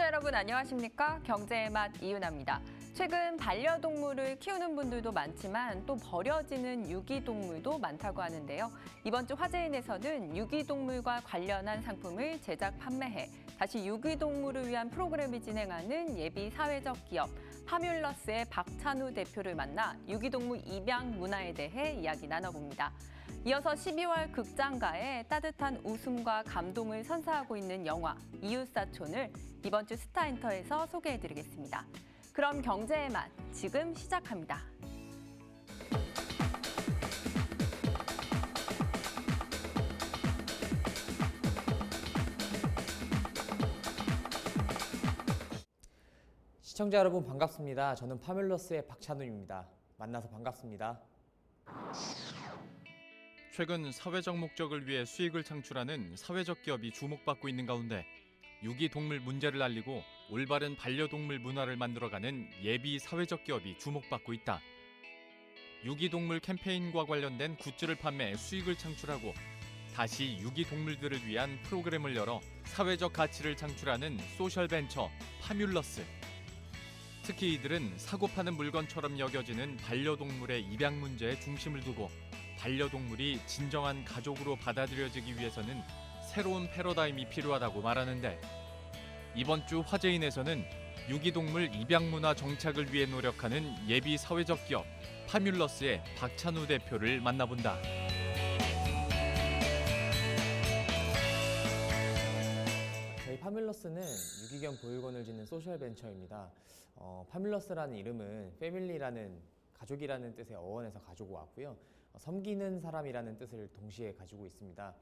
시청자 여러분 안녕하십니까? 경제의 맛 이윤아입니다. 최근 반려동물을 키우는 분들도 많지만 또 버려지는 유기동물도 많다고 하는데요. 이번 주 화제인에서는 유기동물과 관련한 상품을 제작 판매해 다시 유기동물을 위한 프로그램을 진행하는 예비 사회적 기업 파뮬러스의 박찬우 대표를 만나 유기동물 입양 문화에 대해 이야기 나눠봅니다. 이어서 12월 극장가에 따뜻한 웃음과 감동을 선사하고 있는 영화 이웃사촌을 이번 주 스타엔터에서 소개해드리겠습니다. 그럼 경제의 맛 지금 시작합니다. 시청자 여러분 반갑습니다. 저는 파뮬러스의 박찬우입니다. 만나서 반갑습니다. 최근 사회적 목적을 위해 수익을 창출하는 사회적 기업이 주목받고 있는 가운데 유기동물 문제를 알리고 올바른 반려동물 문화를 만들어가는 예비 사회적 기업이 주목받고 있다. 유기동물 캠페인과 관련된 굿즈를 판매해 수익을 창출하고 다시 유기동물들을 위한 프로그램을 열어 사회적 가치를 창출하는 소셜벤처 파뮬러스. 특히 이들은 사고 파는 물건처럼 여겨지는 반려동물의 입양 문제에 중심을 두고 반려동물이 진정한 가족으로 받아들여지기 위해서는 새로운 패러다임이 필요하다고 말하는데, 이번 주 화제인에서는 유기동물 입양 문화 정착을 위해 노력하는 예비 사회적 기업 파뮬러스의 박찬우 대표를 만나본다. 저희 파뮬러스는 유기견 보육원을 짓는 소셜벤처입니다. 파뮬러스라는 이름은 패밀리라는 가족이라는 뜻의 어원에서 가지고 왔고요. 섬기는 사람이라는 뜻을 동시에 가지고 있습니다.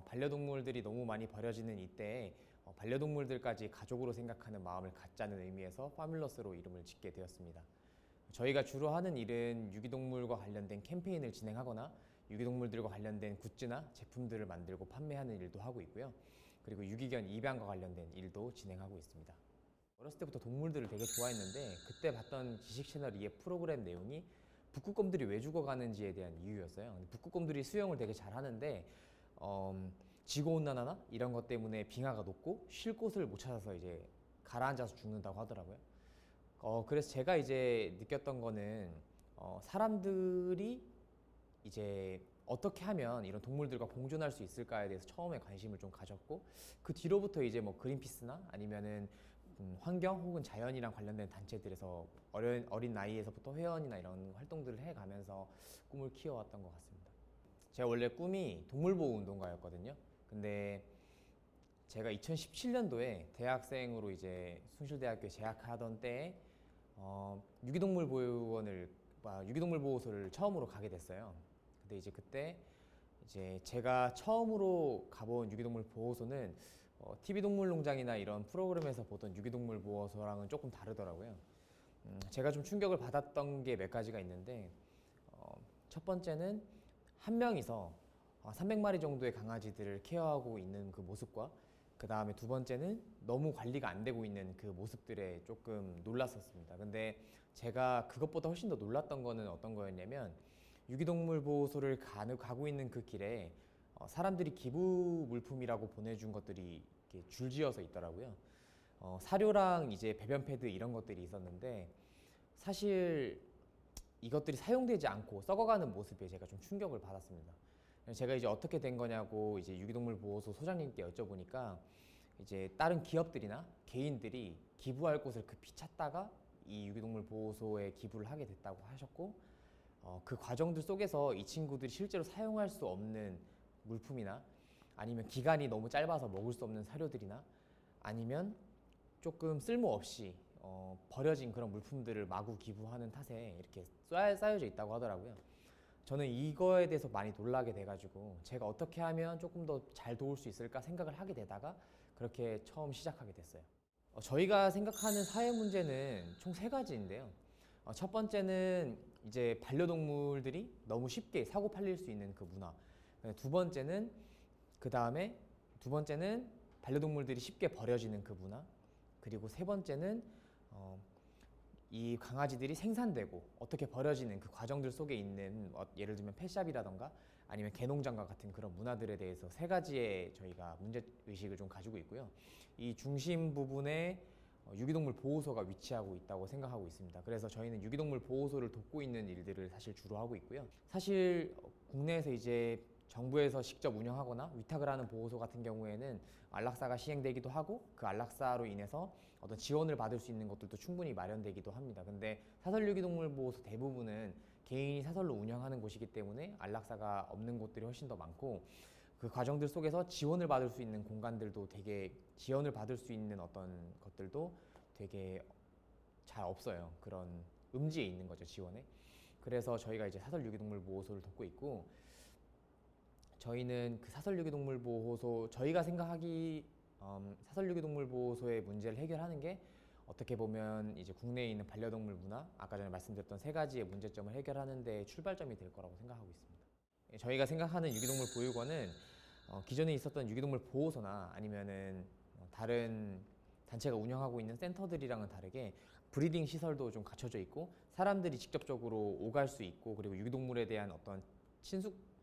반려동물들이 너무 많이 버려지는 이때에 반려동물들까지 가족으로 생각하는 마음을 갖자는 의미에서 파뮬러스로 이름을 짓게 되었습니다. 저희가 주로 하는 일은 유기동물과 관련된 캠페인을 진행하거나 유기동물들과 관련된 굿즈나 제품들을 만들고 판매하는 일도 하고 있고요. 그리고 유기견 입양과 관련된 일도 진행하고 있습니다. 어렸을 때부터 동물들을 되게 좋아했는데 그때 봤던 지식 채널 2의 프로그램 내용이 북극곰들이 왜 죽어가는지에 대한 이유였어요. 북극곰들이 수영을 되게 잘하는데 지구온난화나 이런 것 때문에 빙하가 녹고 쉴 곳을 못 찾아서 이제 가라앉아서 죽는다고 하더라고요. 그래서 제가 이제 느꼈던 거는 사람들이 이제 어떻게 하면 이런 동물들과 공존할 수 있을까에 대해서 처음에 관심을 좀 가졌고, 그 뒤로부터 이제 뭐 그린피스나 아니면은 환경 혹은 자연이랑 관련된 단체들에서 어린 나이에서부터 회원이나 이런 활동들을 해가면서 꿈을 키워왔던 것 같습니다. 제가 원래 꿈이 동물보호운동가였거든요. 근데 제가 2017년도에 대학생으로 이제 숭실대학교에 재학하던 때에 유기동물 보호소를 처음으로 가게 됐어요. 근데 이제 그때 이제 제가 처음으로 가본 유기동물 보호소는 TV동물농장이나 이런 프로그램에서 보던 유기동물 보호소랑은 조금 다르더라고요. 제가 좀 충격을 받았던 게 몇 가지가 있는데, 첫 번째는 한 명이서 300마리 정도의 강아지들을 케어하고 있는 그 모습과, 그 다음에 두 번째는 너무 관리가 안 되고 있는 그 모습들에 조금 놀랐었습니다. 근데 제가 그것보다 훨씬 더 놀랐던 거는 어떤 거였냐면, 유기동물 보호소를 가고 있는 그 길에 사람들이 기부 물품이라고 보내준 것들이 이렇게 줄지어서 있더라고요. 사료랑 이제 배변 패드 이런 것들이 있었는데, 사실 이것들이 사용되지 않고 썩어가는 모습에 제가 좀 충격을 받았습니다. 제가 이제 어떻게 된 거냐고 이제 유기동물 보호소 소장님께 여쭤보니까, 이제 다른 기업들이나 개인들이 기부할 곳을 급히 찾다가 이 유기동물 보호소에 기부를 하게 됐다고 하셨고, 그 과정들 속에서 이 친구들이 실제로 사용할 수 없는 물품이나 아니면 기간이 너무 짧아서 먹을 수 없는 사료들이나 아니면 조금 쓸모없이 버려진 그런 물품들을 마구 기부하는 탓에 이렇게 쌓여져 있다고 하더라고요. 저는 이거에 대해서 많이 놀라게 돼가지고 제가 어떻게 하면 조금 더 잘 도울 수 있을까 생각을 하게 되다가 그렇게 처음 시작하게 됐어요. 저희가 생각하는 사회 문제는 총 3가지인데요. 첫 번째는 이제 반려동물들이 너무 쉽게 사고 팔릴 수 있는 그 문화. 두 번째는 반려동물들이 쉽게 버려지는 그 문화. 그리고 세 번째는 이 강아지들이 생산되고 어떻게 버려지는 그 과정들 속에 있는 예를 들면 펫샵이라던가 아니면 개농장과 같은 그런 문화들에 대해서 세 가지의 저희가 문제 의식을 좀 가지고 있고요. 이 중심 부분에 유기동물 보호소가 위치하고 있다고 생각하고 있습니다. 그래서 저희는 유기동물 보호소를 돕고 있는 일들을 사실 주로 하고 있고요. 사실 국내에서 이제 정부에서 직접 운영하거나 위탁을 하는 보호소 같은 경우에는 안락사가 시행되기도 하고 그 안락사로 인해서 어떤 지원을 받을 수 있는 것들도 충분히 마련되기도 합니다. 근데 사설 유기동물 보호소 대부분은 개인이 사설로 운영하는 곳이기 때문에 안락사가 없는 곳들이 훨씬 더 많고 그 과정들 속에서 지원을 받을 수 있는 공간들도 되게 지원을 받을 수 있는 어떤 것들도 되게 잘 없어요. 그런 음지에 있는 거죠, 지원에. 그래서 저희가 이제 사설 유기동물 보호소를 돕고 있고 저희는 그 사설 유기동물 보호소 저희가 생각하기 사설 유기동물 보호소의 문제를 해결하는 게 어떻게 보면 이제 국내에 있는 반려동물 문화 아까 전에 말씀드렸던 세 가지의 문제점을 해결하는 데 출발점이 될 거라고 생각하고 있습니다. 저희가 생각하는 유기동물 보육원은 기존에 있었던 유기동물 보호소나 아니면은 다른 단체가 운영하고 있는 센터들이랑은 다르게 브리딩 시설도 좀 갖춰져 있고 사람들이 직접적으로 오갈 수 있고 그리고 유기동물에 대한 어떤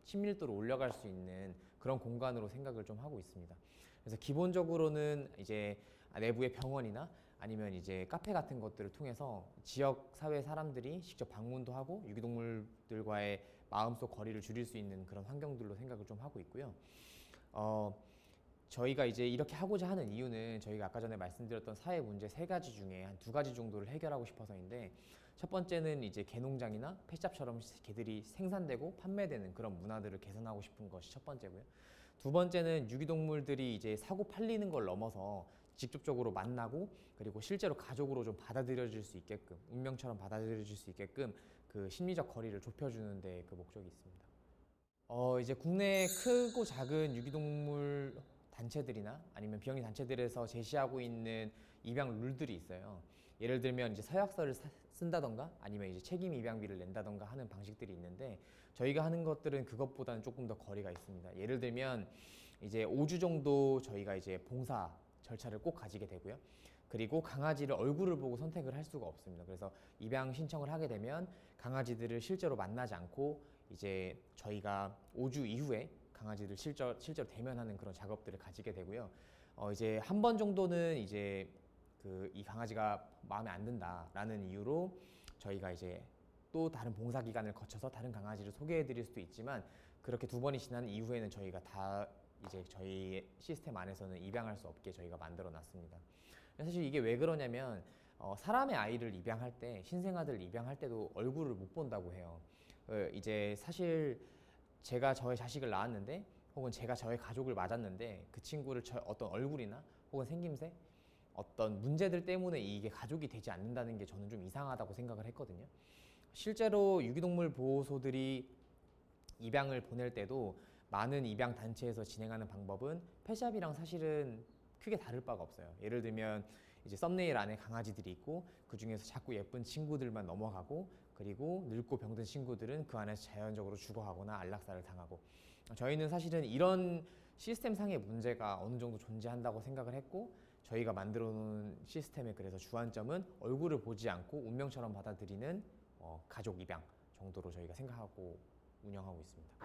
친밀도를 올려갈 수 있는 그런 공간으로 생각을 좀 하고 있습니다. 그래서 기본적으로는 이제 내부의 병원이나 아니면 이제 카페 같은 것들을 통해서 지역 사회 사람들이 직접 방문도 하고 유기동물들과의 마음속 거리를 줄일 수 있는 그런 환경들로 생각을 좀 하고 있고요. 저희가 이제 이렇게 하고자 하는 이유는 저희가 아까 전에 말씀드렸던 사회 문제 세 가지 중에 한 두 가지 정도를 해결하고 싶어서인데 첫 번째는 이제 개농장이나 펫샵처럼 개들이 생산되고 판매되는 그런 문화들을 개선하고 싶은 것이 첫 번째고요. 두 번째는 유기동물들이 이제 사고 팔리는 걸 넘어서 직접적으로 만나고 그리고 실제로 가족으로 좀 받아들여질 수 있게끔 운명처럼 받아들여질 수 있게끔 그 심리적 거리를 좁혀주는 데 그 목적이 있습니다. 이제 국내 크고 작은 유기동물 단체들이나 아니면 비영리 단체들에서 제시하고 있는 입양 룰들이 있어요. 예를 들면 이제 서약서를 쓴다던가 아니면 이제 책임 입양비를 낸다던가 하는 방식들이 있는데 저희가 하는 것들은 그것보다는 조금 더 거리가 있습니다. 예를 들면 이제 5주 정도 저희가 이제 봉사 절차를 꼭 가지게 되고요. 그리고 강아지를 얼굴을 보고 선택을 할 수가 없습니다. 그래서 입양 신청을 하게 되면 강아지들을 실제로 만나지 않고 이제 저희가 5주 이후에 강아지를 실제로 대면하는 그런 작업들을 가지게 되고요. 이제 한 번 정도는 이제 이 강아지가 마음에 안 든다라는 이유로 저희가 이제 또 다른 봉사 기간을 거쳐서 다른 강아지를 소개해 드릴 수도 있지만 그렇게 두 번이 지난 이후에는 저희가 다 이제 저희 시스템 안에서는 입양할 수 없게 저희가 만들어 놨습니다. 사실 이게 왜 그러냐면 사람의 아이를 입양할 때 신생아들을 입양할 때도 얼굴을 못 본다고 해요. 이제 사실 제가 저의 자식을 낳았는데 혹은 제가 저의 가족을 맞았는데 그 친구를 어떤 얼굴이나 혹은 생김새 어떤 문제들 때문에 이게 가족이 되지 않는다는 게 저는 좀 이상하다고 생각을 했거든요. 실제로 유기동물 보호소들이 입양을 보낼 때도 많은 입양 단체에서 진행하는 방법은 펫샵이랑 사실은 크게 다를 바가 없어요. 예를 들면 이제 썸네일 안에 강아지들이 있고 그 중에서 자꾸 예쁜 친구들만 넘어가고 그리고 늙고 병든 친구들은 그 안에서 자연적으로 죽어가거나 안락사를 당하고 저희는 사실은 이런 시스템상의 문제가 어느 정도 존재한다고 생각을 했고 저희가 만들어 놓은 시스템의 그래서 주안점은 얼굴을 보지 않고 운명처럼 받아들이는 가족 입양 정도로 저희가 생각하고 운영하고 있습니다.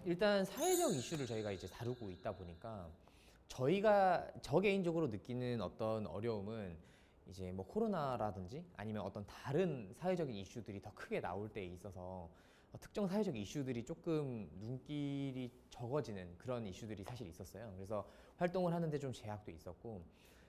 일단 사회적 이슈를 저희가 이제 다루고 있다 보니까 저 개인적으로 느끼는 어떤 어려움은 이제 뭐 코로나라든지 아니면 어떤 다른 사회적인 이슈들이 더 크게 나올 때에 있어서 특정 사회적 이슈들이 조금 눈길이 적어지는 그런 이슈들이 사실 있었어요. 그래서 활동을 하는데 좀 제약도 있었고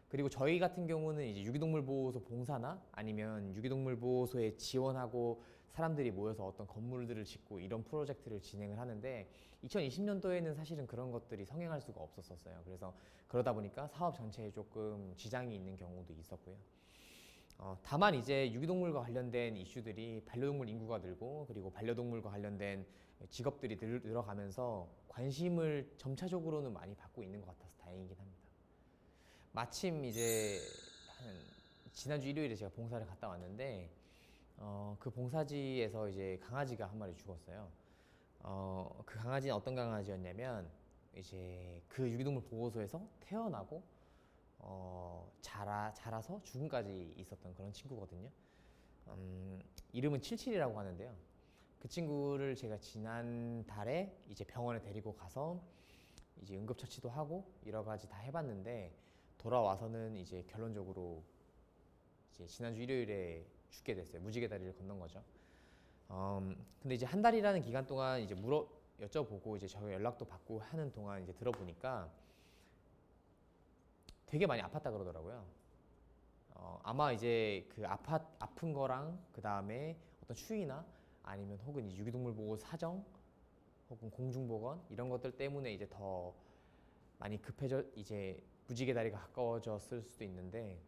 그리고 저희 같은 경우는 이제 유기동물 보호소 봉사나 아니면 유기동물 보호소에 지원하고 사람들이 모여서 어떤 건물들을 짓고 이런 프로젝트를 진행을 하는데 2020년도에는 사실은 그런 것들이 성행할 수가 없었어요. 그래서 그러다 보니까 사업 전체에 조금 지장이 있는 경우도 있었고요. 다만 이제 유기동물과 관련된 이슈들이 반려동물 인구가 늘고 그리고 반려동물과 관련된 직업들이 늘어가면서 관심을 점차적으로는 많이 받고 있는 것 같아서 다행이긴 합니다. 마침 이제 지난주 일요일에 제가 봉사를 갔다 왔는데 그 봉사지에서 이제 강아지가 한 마리 죽었어요. 그 강아지는 어떤 강아지였냐면 이제 그 유기동물 보호소에서 태어나고 자라서 죽음까지 있었던 그런 친구거든요. 이름은 칠칠이라고 하는데요. 그 친구를 제가 지난달에 이제 병원에 데리고 가서 이제 응급처치도 하고 여러 가지 다 해봤는데 돌아와서는 이제 결론적으로 이제 지난주 일요일에 죽게 됐어요. 무지개 다리를 건넌 거죠. 근데 이제 한 달이라는 기간 동안 이제 여쭤보고 이제 저희 연락도 받고 하는 동안 이제 들어보니까 되게 많이 아팠다 그러더라고요. 아마 이제 그 아픈 거랑 그 다음에 어떤 추위나 아니면 혹은 이 유기동물 보호 사정 혹은 공중보건 이런 것들 때문에 이제 더 많이 급해져 이제 무지개 다리가 가까워졌을 수도 있는데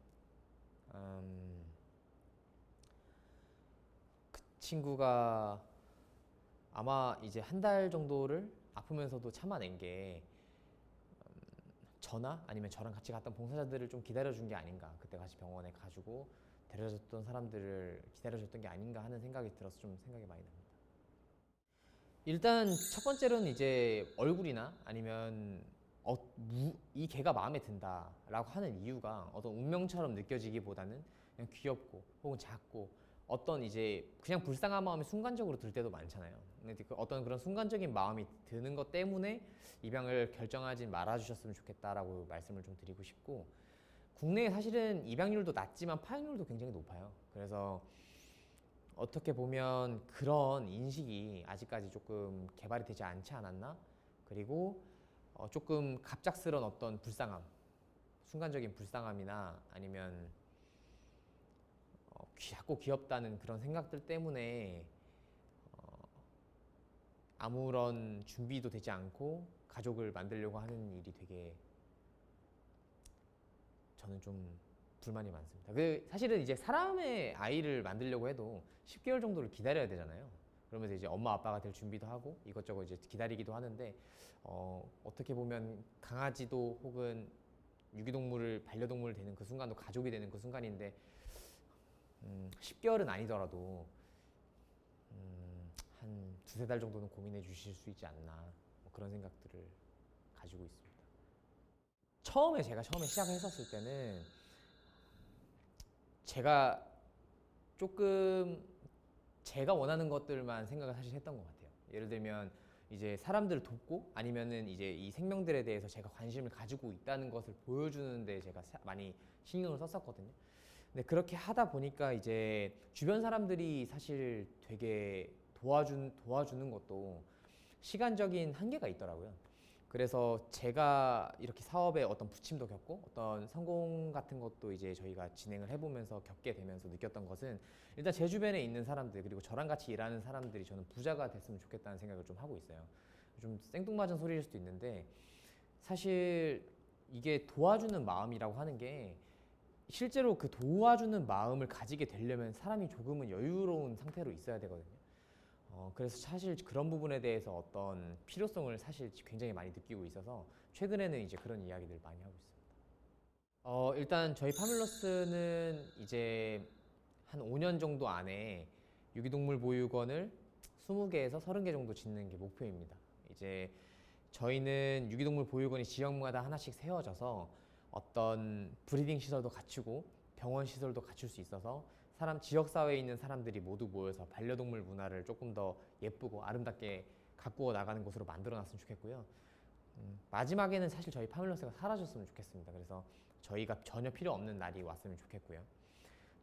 그 친구가 아마 이제 한 달 정도를 아프면서도 참아낸 게 저나 아니면 저랑 같이 갔던 봉사자들을 좀 기다려준 게 아닌가, 그때 같이 병원에 가지고 데려줬던 사람들을 기다려줬던 게 아닌가 하는 생각이 들어서 좀 생각이 많이 납니다. 일단 첫 번째로는 이제 얼굴이나 아니면 이 개가 마음에 든다라고 하는 이유가 어떤 운명처럼 느껴지기보다는 그냥 귀엽고 혹은 작고 어떤 이제 그냥 불쌍한 마음이 순간적으로 들 때도 많잖아요. 근데 어떤 그런 순간적인 마음이 드는 것 때문에 입양을 결정하지 말아주셨으면 좋겠다라고 말씀을 좀 드리고 싶고, 국내에 사실은 입양률도 낮지만 파양률도 굉장히 높아요. 그래서 어떻게 보면 그런 인식이 아직까지 조금 개발이 되지 않지 않았나? 그리고 조금 갑작스런 어떤 불쌍함, 순간적인 불쌍함이나 아니면 작고 귀엽다는 그런 생각들 때문에 아무런 준비도 되지 않고 가족을 만들려고 하는 일이 되게 저는 좀 불만이 많습니다. 사실은 이제 사람의 아이를 만들려고 해도 10개월 정도를 기다려야 되잖아요. 그러면서 이제 엄마 아빠가 될 준비도 하고 이것저것 이제 기다리기도 하는데 어떻게 보면 강아지도 혹은 유기동물을 반려동물 되는 그 순간도 가족이 되는 그 순간인데 10개월은 아니더라도 한 두세 달 정도는 고민해 주실 수 있지 않나, 뭐 그런 생각들을 가지고 있습니다. 제가 처음에 시작했었을 때는 제가 조금 제가 원하는 것들만 생각을 사실 했던 것 같아요. 예를 들면 이제 사람들을 돕고 아니면은 이제 이 생명들에 대해서 제가 관심을 가지고 있다는 것을 보여주는데 제가 많이 신경을 썼었거든요. 근데 그렇게 하다 보니까 이제 주변 사람들이 사실 되게 도와주는 것도 시간적인 한계가 있더라고요. 그래서 제가 이렇게 사업에 어떤 부침도 겪고 어떤 성공 같은 것도 이제 저희가 진행을 해보면서 겪게 되면서 느꼈던 것은 일단 제 주변에 있는 사람들 그리고 저랑 같이 일하는 사람들이 저는 부자가 됐으면 좋겠다는 생각을 좀 하고 있어요. 좀 생뚱맞은 소리일 수도 있는데 사실 이게 도와주는 마음이라고 하는 게 실제로 그 도와주는 마음을 가지게 되려면 사람이 조금은 여유로운 상태로 있어야 되거든요. 그래서 사실 그런 부분에 대해서 어떤 필요성을 사실 굉장히 많이 느끼고 있어서 최근에는 이제 그런 이야기들을 많이 하고 있습니다. 일단 저희 파밀러스는 이제 한 5년 정도 안에 유기동물 보육원을 20개에서 30개 정도 짓는 게 목표입니다. 이제 저희는 유기동물 보육원이 지역마다 하나씩 세워져서 어떤 브리딩 시설도 갖추고 병원 시설도 갖출 수 있어서 지역사회에 있는 사람들이 모두 모여서 반려동물 문화를 조금 더 예쁘고 아름답게 가꾸어 나가는 곳으로 만들어 놨으면 좋겠고요. 마지막에는 사실 저희 파밀러스가 사라졌으면 좋겠습니다. 그래서 저희가 전혀 필요 없는 날이 왔으면 좋겠고요.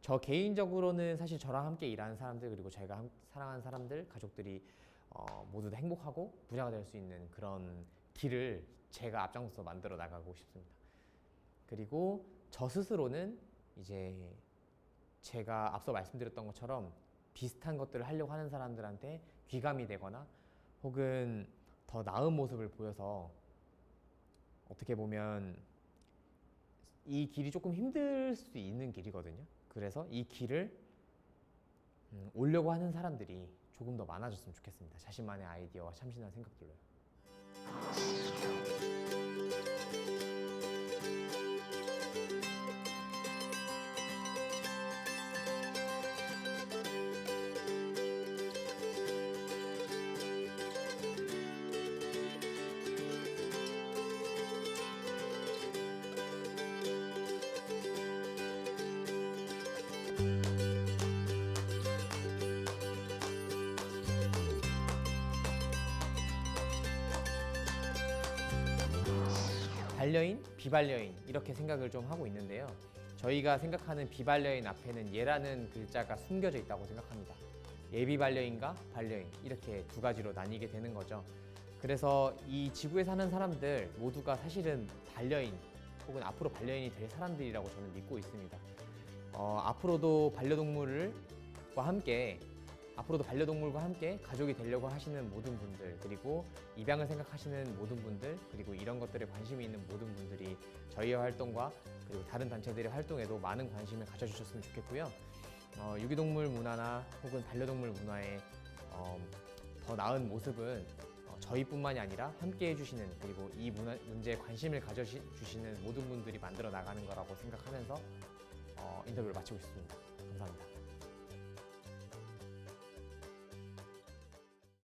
저 개인적으로는 사실 저랑 함께 일하는 사람들 그리고 제가 사랑하는 사람들, 가족들이 모두 다 행복하고 부자가 될 수 있는 그런 길을 제가 앞장서서 만들어 나가고 싶습니다. 그리고 저 스스로는 이제 제가 앞서 말씀드렸던 것처럼 비슷한 것들을 하려고 하는 사람들한테 귀감이 되거나 혹은 더 나은 모습을 보여서 어떻게 보면 이 길이 조금 힘들 수 있는 길이거든요. 그래서 이 길을 오려고 하는 사람들이 조금 더 많아졌으면 좋겠습니다. 자신만의 아이디어와 참신한 생각들로요. 반려인, 비반려인 이렇게 생각을 좀 하고 있는데요. 저희가 생각하는 비반려인 앞에는 얘라는 글자가 숨겨져 있다고 생각합니다. 예비 반려인과 반려인 이렇게 두 가지로 나뉘게 되는 거죠. 그래서 이 지구에 사는 사람들 모두가 사실은 반려인 혹은 앞으로 반려인이 될 사람들이라고 저는 믿고 있습니다. 앞으로도 반려동물과 함께 가족이 되려고 하시는 모든 분들, 그리고 입양을 생각하시는 모든 분들, 그리고 이런 것들에 관심이 있는 모든 분들이 저희의 활동과 그리고 다른 단체들의 활동에도 많은 관심을 가져주셨으면 좋겠고요. 유기동물 문화나 혹은 반려동물 문화의 더 나은 모습은 저희뿐만이 아니라 함께 해주시는, 그리고 이 문제에 관심을 가져주시는 모든 분들이 만들어 나가는 거라고 생각하면서 인터뷰를 마치고 싶습니다. 감사합니다.